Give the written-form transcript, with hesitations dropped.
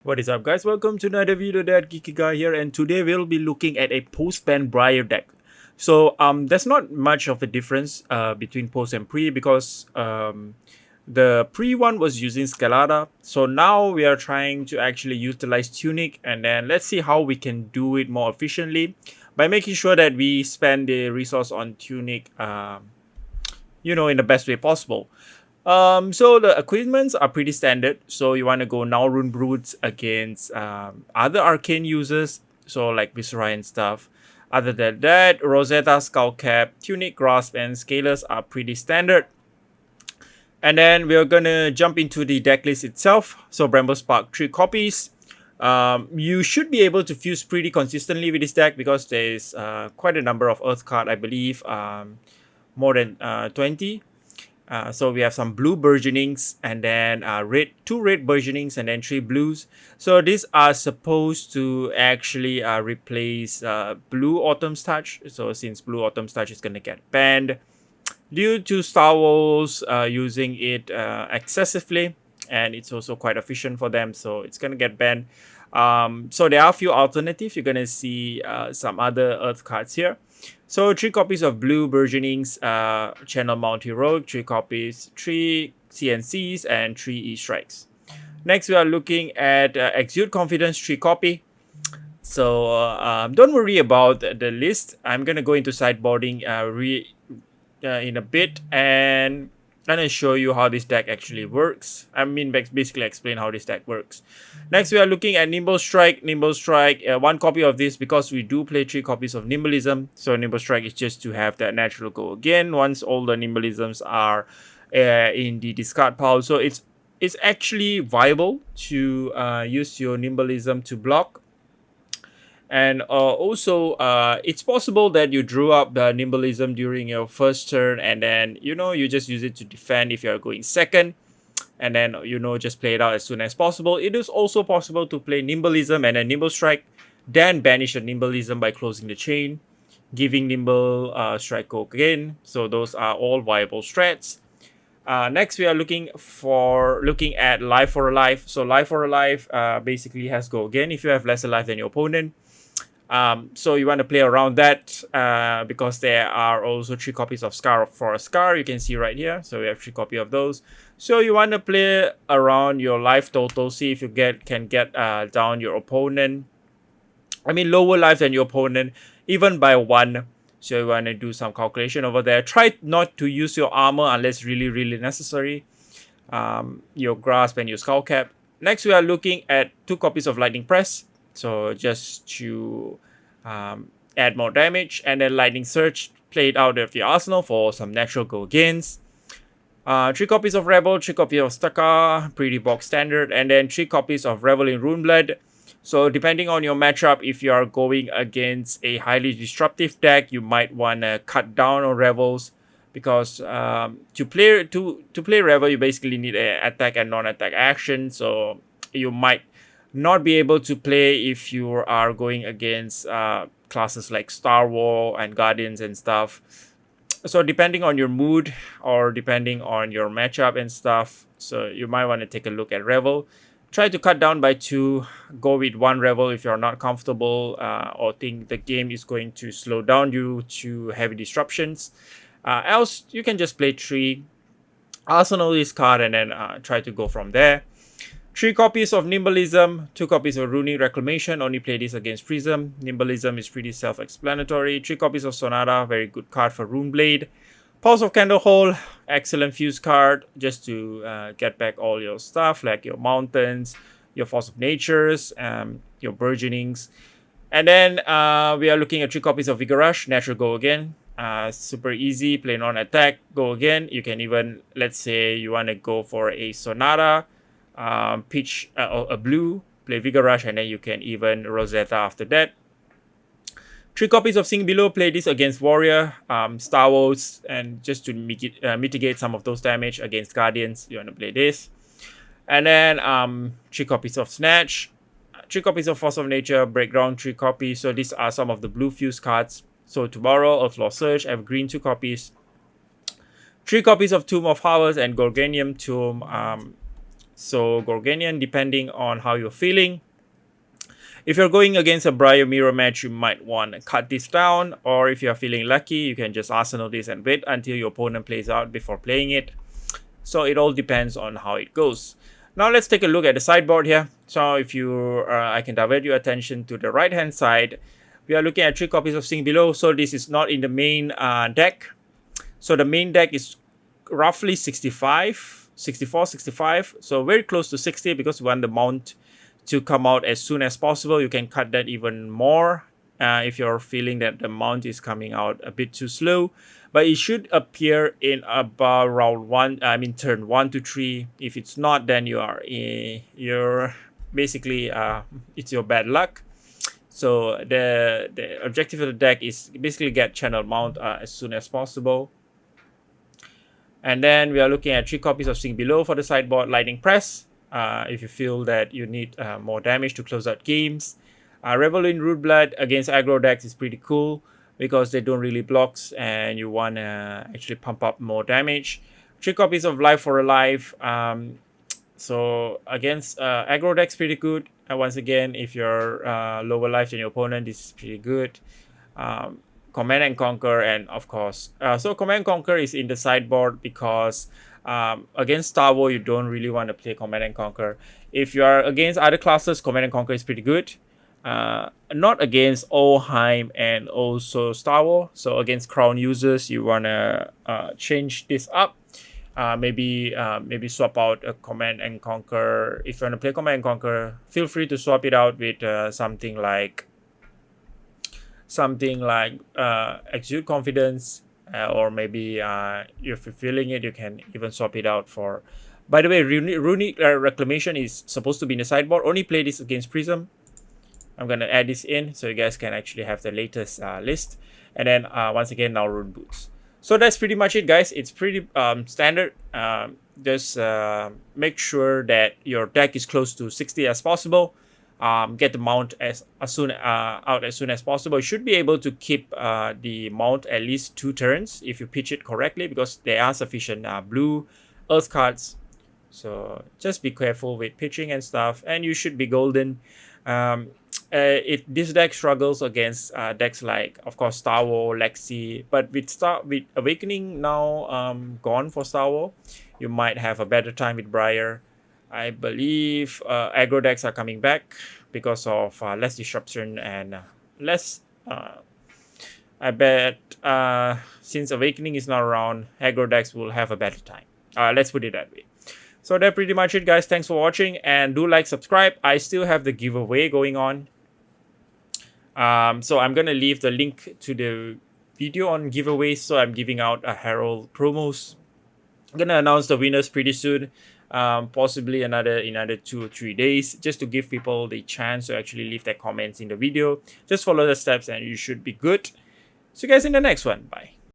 What is up, guys? Welcome to another video. That Geeky guy here, and today we'll be looking at a post-ban Briar deck. So there's not much of a difference between post and pre because the pre one was using Skeleta. So now we are trying to actually utilize Tunic, and then let's see how we can do it more efficiently by making sure that we spend the resource on Tunic, in the best way possible. So the equipments are pretty standard. So you want to go now Rune Brutes against other arcane users, so like Viserai and stuff. Other than that, Rosetta, Skull Cap, Tunic, Grasp, and Scalers are pretty standard. And then we're gonna jump into the deck list itself. So Bramble Spark, 3 copies. You should be able to fuse pretty consistently with this deck because there's quite a number of Earth card, I believe, more than 20. So we have some blue burgeonings and then two red burgeonings and then 3 blues. So these are supposed to actually replace blue Autumn's Touch. So since blue Autumn's Touch is going to get banned due to Star Wars using it excessively, and it's also quite efficient for them, so it's going to get banned. So there are a few alternatives. You're going to see some other Earth cards here. So 3 copies of blue burgeonings, Channel Mount Heroic, 3 copies, 3 CNCs, and 3 E-Strikes. Next, we are looking at Exude Confidence, 3 copy. So don't worry about the list. I'm going to go into sideboarding in a bit, and I'm going to show you how this deck actually works. I mean, basically explain how this deck works. Next, we are looking at Nimble Strike. Nimble Strike, 1 copy of this because we do play 3 copies of Nimbleism. So Nimble Strike is just to have that natural go again once all the Nimbleisms are in the discard pile. So it's actually viable to use your Nimbleism to block. And also, it's possible that you drew up the Nimbleism during your first turn, and then, you just use it to defend if you're going second, and then, just play it out as soon as possible. It is also possible to play Nimbleism and then Nimble Strike, then banish the Nimbleism by closing the chain, giving Nimble Strike go again. So those are all viable strats. Next, we are looking at Life for a Life. So Life for a Life basically has go again if you have lesser life than your opponent. So you want to play around that because there are also 3 copies of Scar for a Scar. You can see right here. So we have 3 copies of those. So you want to play around your life total. See if you can get down your opponent. I mean, lower life than your opponent, even by 1. So you want to do some calculation over there. Try not to use your armor unless really, really necessary. Your Grasp and your Skull Cap. Next, we are looking at 2 copies of Lightning Press. So just to add more damage, and then Lightning Surge, play it out of your arsenal for some natural go against. 3 copies of Rebel, 3 copies of Staka, pretty box standard, and then 3 copies of Revel in Runeblood. So depending on your matchup, if you are going against a highly disruptive deck, you might want to cut down on Revels because to play Revel, you basically need an attack and non-attack action. So you might not be able to play if you are going against classes like Star Wars and Guardians and stuff. So depending on your mood or depending on your matchup and stuff, so you might want to take a look at Revel. Try to cut down by 2. Go with 1 Revel if you're not comfortable or think the game is going to slow down due to heavy disruptions. Else, you can just play 3. Arsenal this card and then try to go from there. 3 copies of Nimbleism, 2 copies of Runic Reclamation, only play this against Prism. Nimbleism is pretty self-explanatory. 3 copies of Sonata, very good card for Runeblade. Pulse of Candlehole, excellent fuse card, just to get back all your stuff, like your mountains, your Force of Natures, your Burgeonings. And then we are looking at 3 copies of Vigor Rush, natural go again. Super easy, play non-attack, go again. You can even, let's say you want to go for a Sonata, pitch a blue, play Vigor Rush, and then you can even Rosetta after that. 3 copies of Sing Below, play this against Warrior, Star Wars, and just to mitigate some of those damage against Guardians, you want to play this. And then 3 copies of Snatch, 3 copies of Force of Nature, Breakdown 3 copies. So these are some of the blue fuse cards. So tomorrow, Earthlaw Surge, I have green 2 copies. 3 copies of Tomb of Harvest and Gorganium Tomb. So Gorganian, depending on how you're feeling. If you're going against a Briar mirror match, you might want to cut this down, or if you're feeling lucky, you can just arsenal this and wait until your opponent plays out before playing it. So it all depends on how it goes. Now let's take a look at the sideboard here. So if you, I can divert your attention to the right hand side. We are looking at 3 copies of Sing Below. So this is not in the main deck. So the main deck is roughly 65, 64, 65. So very close to 60 because we want the mount to come out as soon as possible. You can cut that even more if you're feeling that the mount is coming out a bit too slow. But it should appear in about round 1, I mean turn 1 to 3. If it's not, then you're basically it's your bad luck. So the objective of the deck is basically get channel mount as soon as possible. And then we are looking at 3 copies of Sing Below for the sideboard. Lightning Press, if you feel that you need more damage to close out games. Revel in Root Blood against aggro decks is pretty cool because they don't really blocks and you want to actually pump up more damage. 3 copies of Life for a Life. So against aggro decks, pretty good. Once again, if you're lower life than your opponent, this is pretty good. Command and Conquer, and of course, so Command and Conquer is in the sideboard because against Star Wars, you don't really want to play Command and Conquer. If you are against other classes, Command and Conquer is pretty good. Not against Olheim and also Star Wars. So against Crown users, you want to change this up. Maybe swap out a Command and Conquer. If you want to play Command and Conquer, feel free to swap it out with something like Exude Confidence, or maybe if you're feeling it, you can even swap it out for. By the way, Runic Reclamation is supposed to be in the sideboard. Only play this against Prism. I'm gonna add this in so you guys can actually have the latest list. And then once again, now Rune Boots. So that's pretty much it, guys. It's pretty standard. Just make sure that your deck is close to 60 as possible. Get the mount out as soon as possible. You should be able to keep the mount at least 2 turns if you pitch it correctly because there are sufficient blue earth cards. So just be careful with pitching and stuff, and you should be golden. This deck struggles against decks like, of course, Star Wars, Lexi, but with Awakening now gone for Star Wars, you might have a better time with Briar. I believe aggro decks are coming back because of less disruption and less. I bet since Awakening is not around, aggro decks will have a better time. Let's put it that way. So that's pretty much it, guys. Thanks for watching, and do like, subscribe. I still have the giveaway going on. So I'm gonna leave the link to the video on giveaways. So I'm giving out a Herald promos. I'm gonna announce the winners pretty soon. Possibly in another 2 or 3 days, just to give people the chance to actually leave their comments in the video. Just follow the steps and you should be good. See you guys in the next one. Bye.